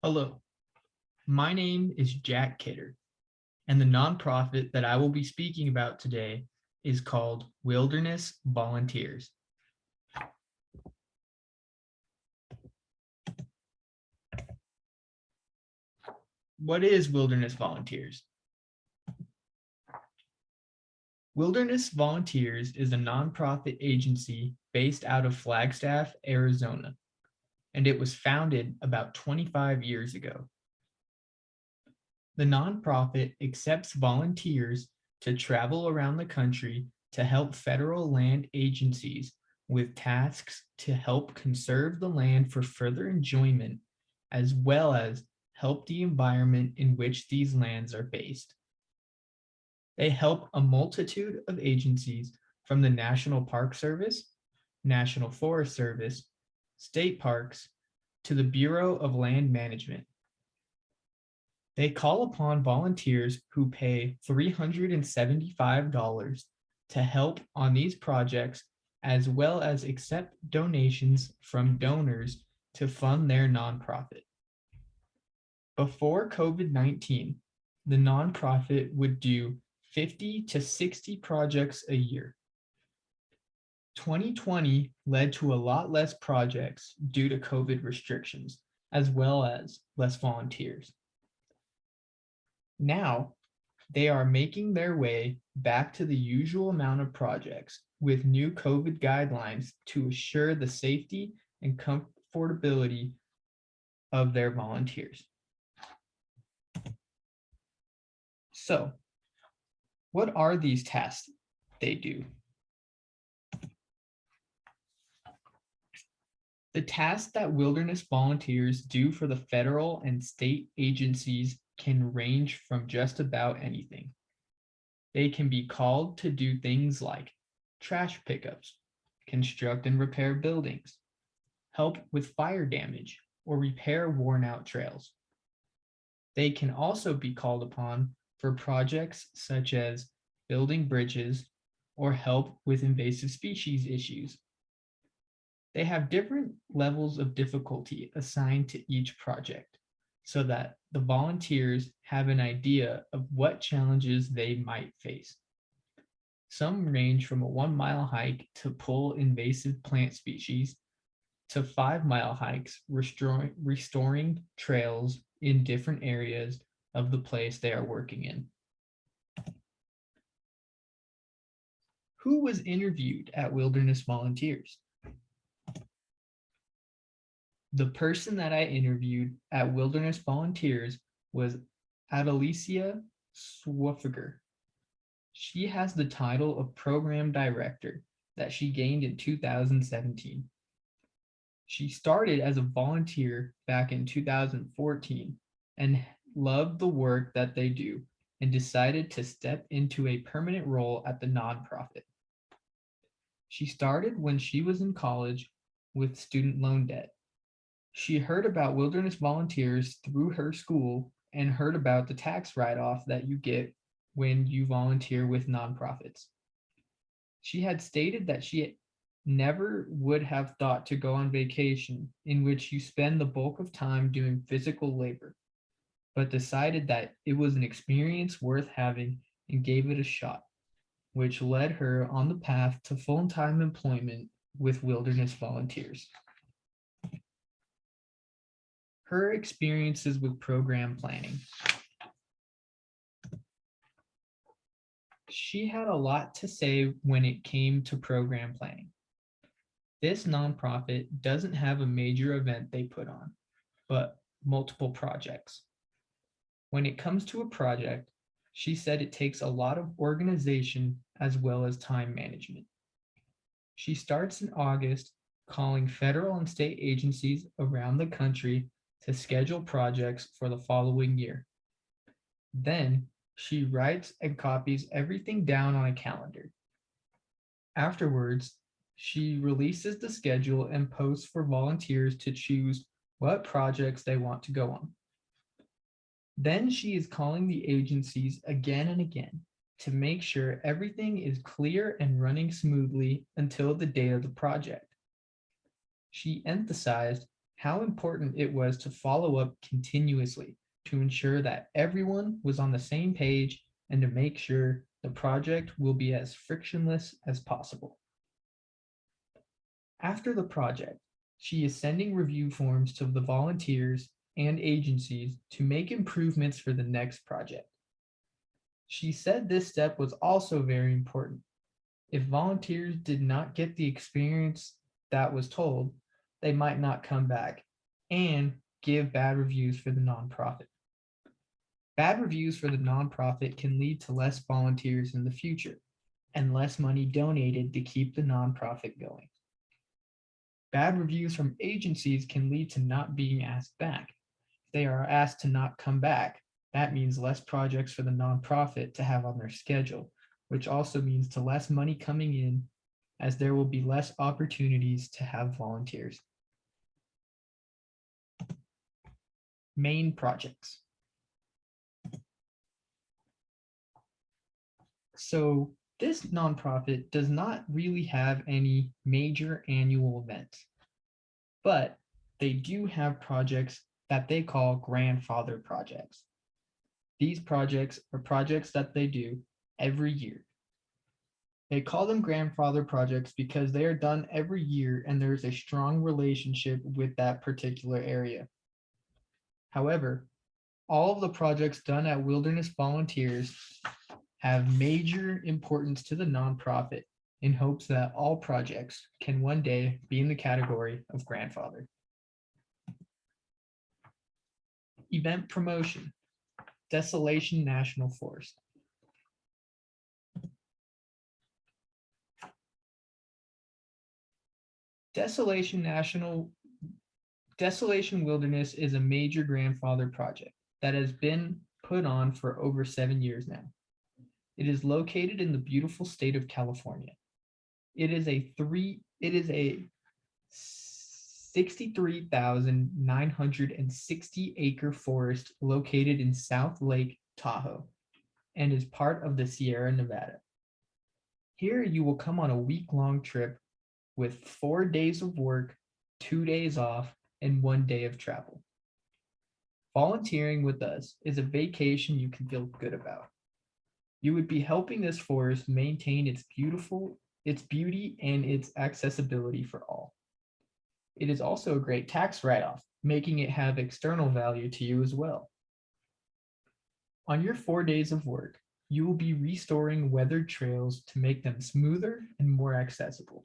Hello, my name is Jack Kidder, and the nonprofit that I will be speaking about today is called Wilderness Volunteers. What is Wilderness Volunteers? Wilderness Volunteers is a nonprofit agency based out of Flagstaff, Arizona, and it was founded about 25 years ago. The nonprofit accepts volunteers to travel around the country to help federal land agencies with tasks to help conserve the land for further enjoyment, as well as help the environment in which these lands are based. They help a multitude of agencies from the National Park Service, National Forest Service, state parks, to the Bureau of Land Management. They call upon volunteers who pay $375 to help on these projects, as well as accept donations from donors to fund their nonprofit. Before COVID-19, the nonprofit would do 50 to 60 projects a year. 2020 led to a lot less projects due to COVID restrictions, as well as less volunteers. Now, they are making their way back to the usual amount of projects with new COVID guidelines to assure the safety and comfortability of their volunteers. So, what are these tasks they do? The tasks that wilderness volunteers do for the federal and state agencies can range from just about anything. They can be called to do things like trash pickups, construct and repair buildings, help with fire damage, or repair worn out trails. They can also be called upon for projects such as building bridges or help with invasive species issues. They have different levels of difficulty assigned to each project so that the volunteers have an idea of what challenges they might face. Some range from a 1-mile hike to pull invasive plant species to 5-mile hikes restoring trails in different areas of the place they are working in. Who was interviewed at Wilderness Volunteers? The person that I interviewed at Wilderness Volunteers was Adelicia Swuffiger. She has the title of Program Director that she gained in 2017. She started as a volunteer back in 2014 and loved the work that they do and decided to step into a permanent role at the nonprofit. She started when she was in college with student loan debt. She heard about Wilderness Volunteers through her school and heard about the tax write-off that you get when you volunteer with nonprofits. She had stated that she never would have thought to go on vacation in which you spend the bulk of time doing physical labor, but decided that it was an experience worth having and gave it a shot, which led her on the path to full-time employment with Wilderness Volunteers. Her experiences with program planning. She had a lot to say when it came to program planning. This nonprofit doesn't have a major event they put on, but multiple projects. When it comes to a project, she said it takes a lot of organization as well as time management. She starts in August calling federal and state agencies around the country to schedule projects for the following year. Then she writes and copies everything down on a calendar. Afterwards, she releases the schedule and posts for volunteers to choose what projects they want to go on. Then she is calling the agencies again and again to make sure everything is clear and running smoothly until the day of the project. She emphasized how important it was to follow up continuously to ensure that everyone was on the same page and to make sure the project will be as frictionless as possible. After the project, she is sending review forms to the volunteers and agencies to make improvements for the next project. She said this step was also very important. If volunteers did not get the experience that was told, they might not come back and give bad reviews for the nonprofit. Bad reviews for the nonprofit can lead to less volunteers in the future and less money donated to keep the nonprofit going. Bad reviews from agencies can lead to not being asked back. If they are asked to not come back, that means less projects for the nonprofit to have on their schedule, which also means to less money coming in, as there will be less opportunities to have volunteers. Main projects. So this nonprofit does not really have any major annual events, but they do have projects that they call grandfather projects. These projects are projects that they do every year. They call them grandfather projects because they are done every year and there's a strong relationship with that particular area. However, all of the projects done at Wilderness Volunteers have major importance to the nonprofit in hopes that all projects can one day be in the category of grandfather. Event promotion, Desolation National Forest. Desolation Wilderness is a major grandfather project that has been put on for over 7 years now. It is located in the beautiful state of California. It is a 63,960 acre forest located in South Lake Tahoe and is part of the Sierra Nevada. Here you will come on a week-long trip with 4 days of work, 2 days off, and 1 day of travel. Volunteering with us is a vacation you can feel good about. You would be helping this forest maintain its beauty and its accessibility for all. It is also a great tax write-off, making it have external value to you as well. On your 4 days of work, you will be restoring weathered trails to make them smoother and more accessible.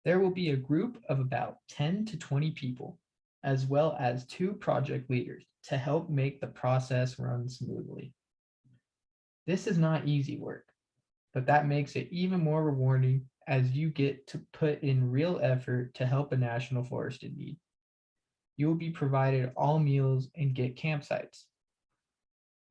There will be a group of about 10 to 20 people, as well as 2 project leaders to help make the process run smoothly. This is not easy work, but that makes it even more rewarding as you get to put in real effort to help a national forest in need. You will be provided all meals and get campsites.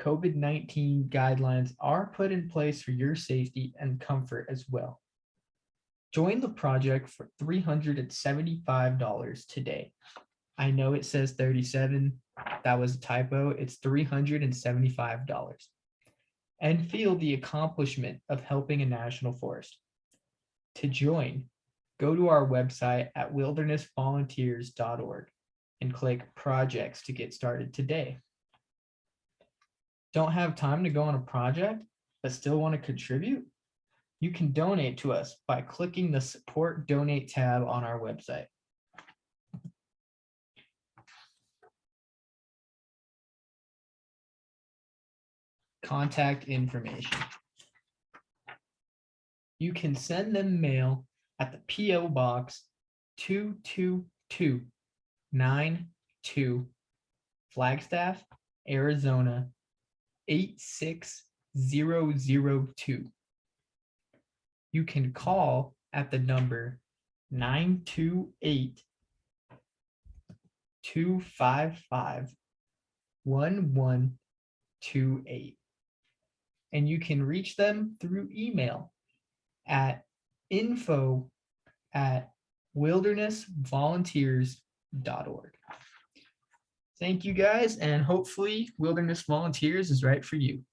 COVID-19 guidelines are put in place for your safety and comfort as well. Join the project for $375 today. I know it says 37, that was a typo, it's $375. And feel the accomplishment of helping a national forest. To join, go to our website at wildernessvolunteers.org and click projects to get started today. Don't have time to go on a project, but still want to contribute? You can donate to us by clicking the Support Donate tab on our website. Contact information. You can send them mail at the P.O. Box 22292, Flagstaff, Arizona 86002. You can call at the number 928-255-1128. And you can reach them through email at info@wildernessvolunteers.org. Thank you guys, and hopefully Wilderness Volunteers is right for you.